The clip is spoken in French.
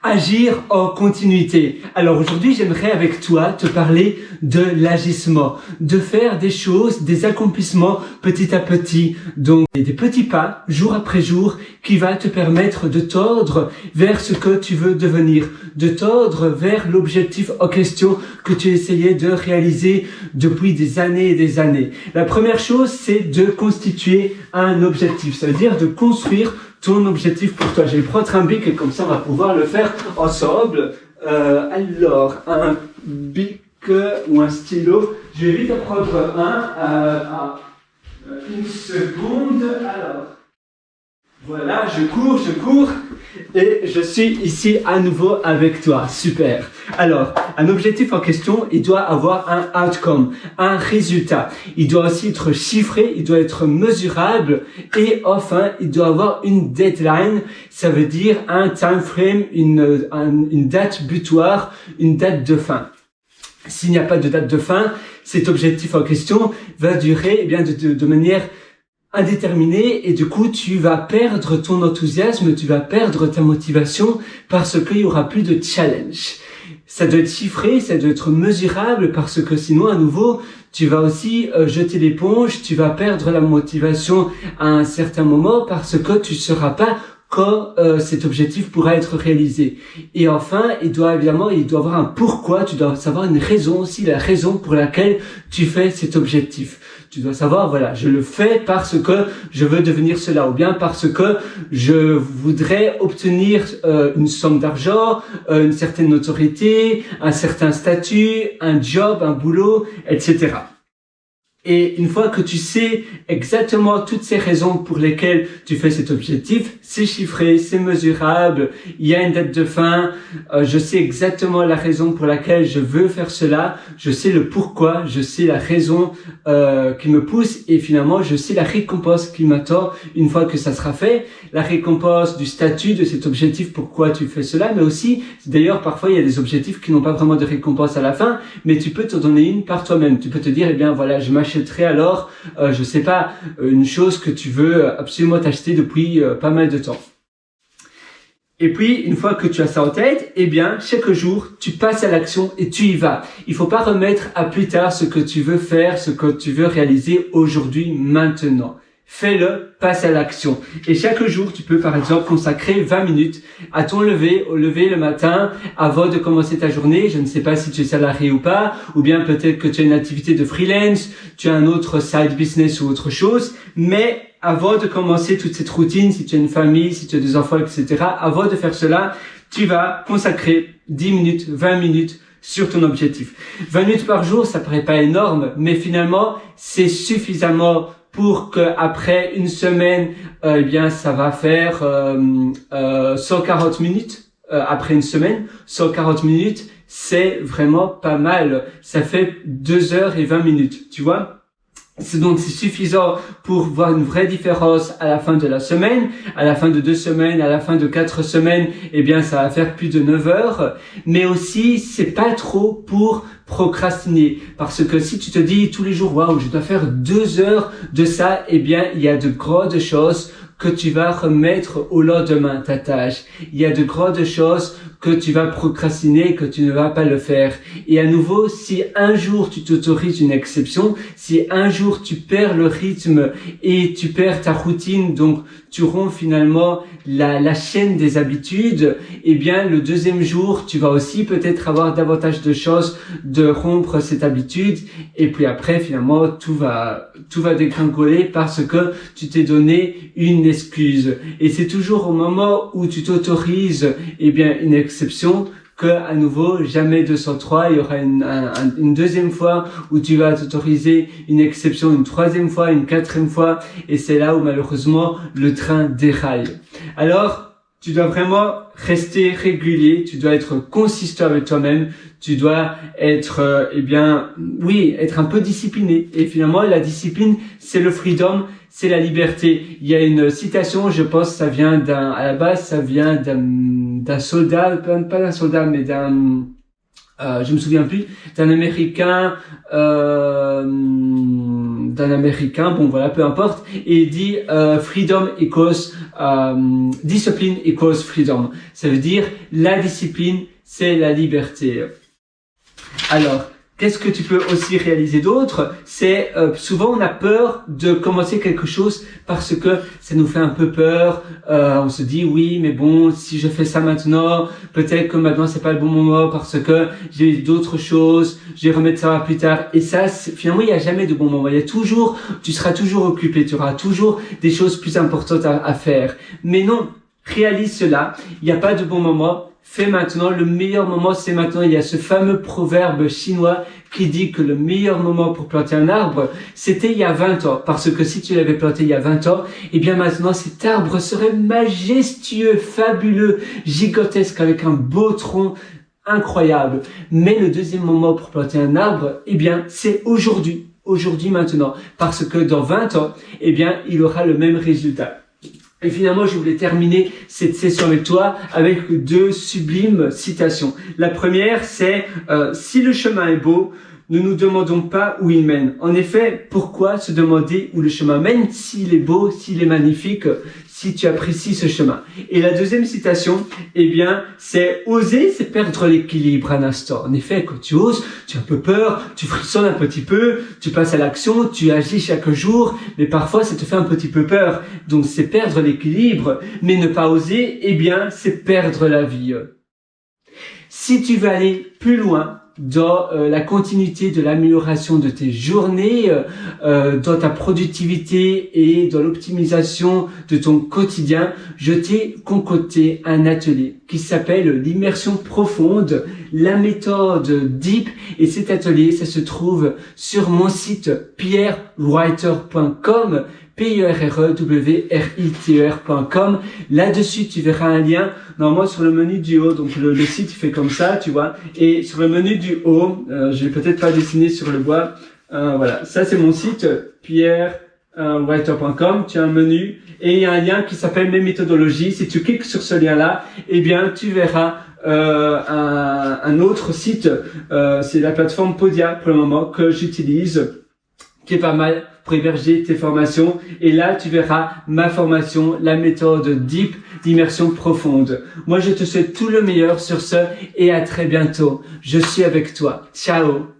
Agir en continuité. Alors aujourd'hui, j'aimerais avec toi te parler de l'agissement, de faire des choses, des accomplissements petit à petit, donc des petits pas, jour après jour, qui va te permettre de tordre vers ce que tu veux devenir, de tordre vers l'objectif en question que tu essayais de réaliser depuis des années et des années. La première chose, c'est de constituer un objectif, ça veut dire de construire ton objectif pour toi. Je vais prendre un bic et comme ça on va pouvoir le faire ensemble. Alors, un bic ou un stylo. Je vais vite en prendre un. Une seconde. Alors, voilà, je cours et je suis ici à nouveau avec toi. Super. Alors, un objectif en question, il doit avoir un outcome, un résultat. Il doit aussi être chiffré, il doit être mesurable et enfin, il doit avoir une deadline. Ça veut dire un time frame, une date butoir, une date de fin. S'il n'y a pas de date de fin, cet objectif en question va durer de manière indéterminé et du coup tu vas perdre ton enthousiasme, tu vas perdre ta motivation parce qu'il y aura plus de challenge. Ça doit être chiffré, ça doit être mesurable parce que sinon à nouveau tu vas aussi jeter l'éponge, tu vas perdre la motivation à un certain moment parce que tu seras pas quand cet objectif pourra être réalisé. Et enfin, il doit avoir un pourquoi, tu dois savoir une raison aussi, la raison pour laquelle tu fais cet objectif. Tu dois savoir, voilà, je le fais parce que je veux devenir cela, ou bien parce que je voudrais obtenir une somme d'argent, une certaine notoriété, un certain statut, un job, un boulot, etc. Et une fois que tu sais exactement toutes ces raisons pour lesquelles tu fais cet objectif, c'est chiffré, c'est mesurable, il y a une date de fin, je sais exactement la raison pour laquelle je veux faire cela, je sais le pourquoi, je sais la raison qui me pousse et finalement je sais la récompense qui m'attend une fois que ça sera fait, la récompense du statut de cet objectif, pourquoi tu fais cela, mais aussi, d'ailleurs parfois il y a des objectifs qui n'ont pas vraiment de récompense à la fin, mais tu peux te donner une par toi-même, tu peux te dire, voilà, je m'achèterai alors, je sais pas, une chose que tu veux absolument t'acheter depuis pas mal de temps. Et puis, une fois que tu as ça en tête, chaque jour, tu passes à l'action et tu y vas. Il faut pas remettre à plus tard ce que tu veux faire, ce que tu veux réaliser aujourd'hui, maintenant. Fais-le, passe à l'action. Et chaque jour, tu peux par exemple consacrer 20 minutes à ton lever, au lever le matin, avant de commencer ta journée. Je ne sais pas si tu es salarié ou pas, ou bien peut-être que tu as une activité de freelance, tu as un autre side business ou autre chose, mais avant de commencer toute cette routine, si tu as une famille, si tu as des enfants, etc., avant de faire cela, tu vas consacrer 10 minutes, 20 minutes sur ton objectif. 20 minutes par jour, ça paraît pas énorme, mais finalement, c'est suffisamment pour que après une semaine, ça va faire 140 minutes. Après une semaine, 140 minutes, c'est vraiment pas mal. Ça fait 2h20, tu vois. C'est suffisant pour voir une vraie différence à la fin de la semaine, à la fin de 2 semaines, à la fin de 4 semaines, ça va faire plus de 9 heures. Mais aussi, c'est pas trop pour procrastiner. Parce que si tu te dis tous les jours, waouh, je dois faire 2 heures de ça, il y a de grandes choses que tu vas remettre au lendemain, ta tâche. Il y a de grandes choses que tu vas procrastiner, que tu ne vas pas le faire. Et à nouveau, si un jour tu t'autorises une exception, si un jour tu perds le rythme et tu perds ta routine, donc tu romps finalement la chaîne des habitudes, le deuxième jour, tu vas aussi peut-être avoir davantage de chances de rompre cette habitude. Et puis après, finalement, tout va dégringoler parce que tu t'es donné une excuse. Et c'est toujours au moment où tu t'autorises, une exception, que à nouveau, jamais 203, il y aura une deuxième fois où tu vas t'autoriser une exception, une troisième fois, une quatrième fois, et c'est là où malheureusement le train déraille. Alors, tu dois vraiment rester régulier, tu dois être consistant avec toi-même, tu dois être, être un peu discipliné. Et finalement, la discipline, c'est le freedom, c'est la liberté. Il y a une citation, je pense, ça vient d'un soldat, pas d'un soldat, mais je me souviens plus, d'un Américain, bon voilà, peu importe, et il dit freedom equals discipline equals freedom. Ça veut dire la discipline, c'est la liberté. Alors, qu'est-ce que tu peux aussi réaliser d'autre? C'est souvent on a peur de commencer quelque chose parce que ça nous fait un peu peur. On se dit oui, mais bon, si je fais ça maintenant, peut-être que maintenant c'est pas le bon moment parce que j'ai d'autres choses. Je vais remettre ça plus tard. Et ça, finalement, il n'y a jamais de bon moment. Il y a toujours, tu seras toujours occupé, tu auras toujours des choses plus importantes à faire. Mais non, réalise cela. Il n'y a pas de bon moment. Fais maintenant, le meilleur moment c'est maintenant. Il y a ce fameux proverbe chinois qui dit que le meilleur moment pour planter un arbre, c'était il y a 20 ans. Parce que si tu l'avais planté il y a 20 ans, eh bien maintenant cet arbre serait majestueux, fabuleux, gigantesque avec un beau tronc incroyable. Mais le deuxième moment pour planter un arbre, eh bien c'est aujourd'hui. Aujourd'hui maintenant. Parce que dans 20 ans, eh bien il aura le même résultat. Et finalement, je voulais terminer cette session avec toi avec deux sublimes citations. La première, c'est si le chemin est beau, ne nous demandons pas où il mène. En effet, pourquoi se demander où le chemin mène s'il est beau, s'il est magnifique, si tu apprécies ce chemin. Et la deuxième citation, eh bien, c'est oser, c'est perdre l'équilibre un instant. En effet, quand tu oses, tu as un peu peur, tu frissonnes un petit peu, tu passes à l'action, tu agis chaque jour, mais parfois ça te fait un petit peu peur. Donc c'est perdre l'équilibre, mais ne pas oser, eh bien, c'est perdre la vie. Si tu veux aller plus loin, dans la continuité de l'amélioration de tes journées, dans ta productivité et dans l'optimisation de ton quotidien, je t'ai concocté un atelier qui s'appelle l'immersion profonde, la méthode DEEP, et cet atelier, ça se trouve sur mon site pierrewriter.com, pierrewriter.com. Là-dessus, tu verras un lien, normalement sur le menu du haut, donc le site il fait comme ça, tu vois, et sur le menu du haut, je vais peut-être pas dessiner sur le bois, voilà, ça c'est mon site, pierrewriter.com, tu as un menu, et il y a un lien qui s'appelle mes méthodologies. Si tu cliques sur ce lien-là, eh bien, tu verras un autre site, c'est la plateforme Podia pour le moment que j'utilise, qui est pas mal pour héberger tes formations. Et là, tu verras ma formation, la méthode DEEP, d'immersion profonde. Moi, je te souhaite tout le meilleur sur ce et à très bientôt. Je suis avec toi. Ciao!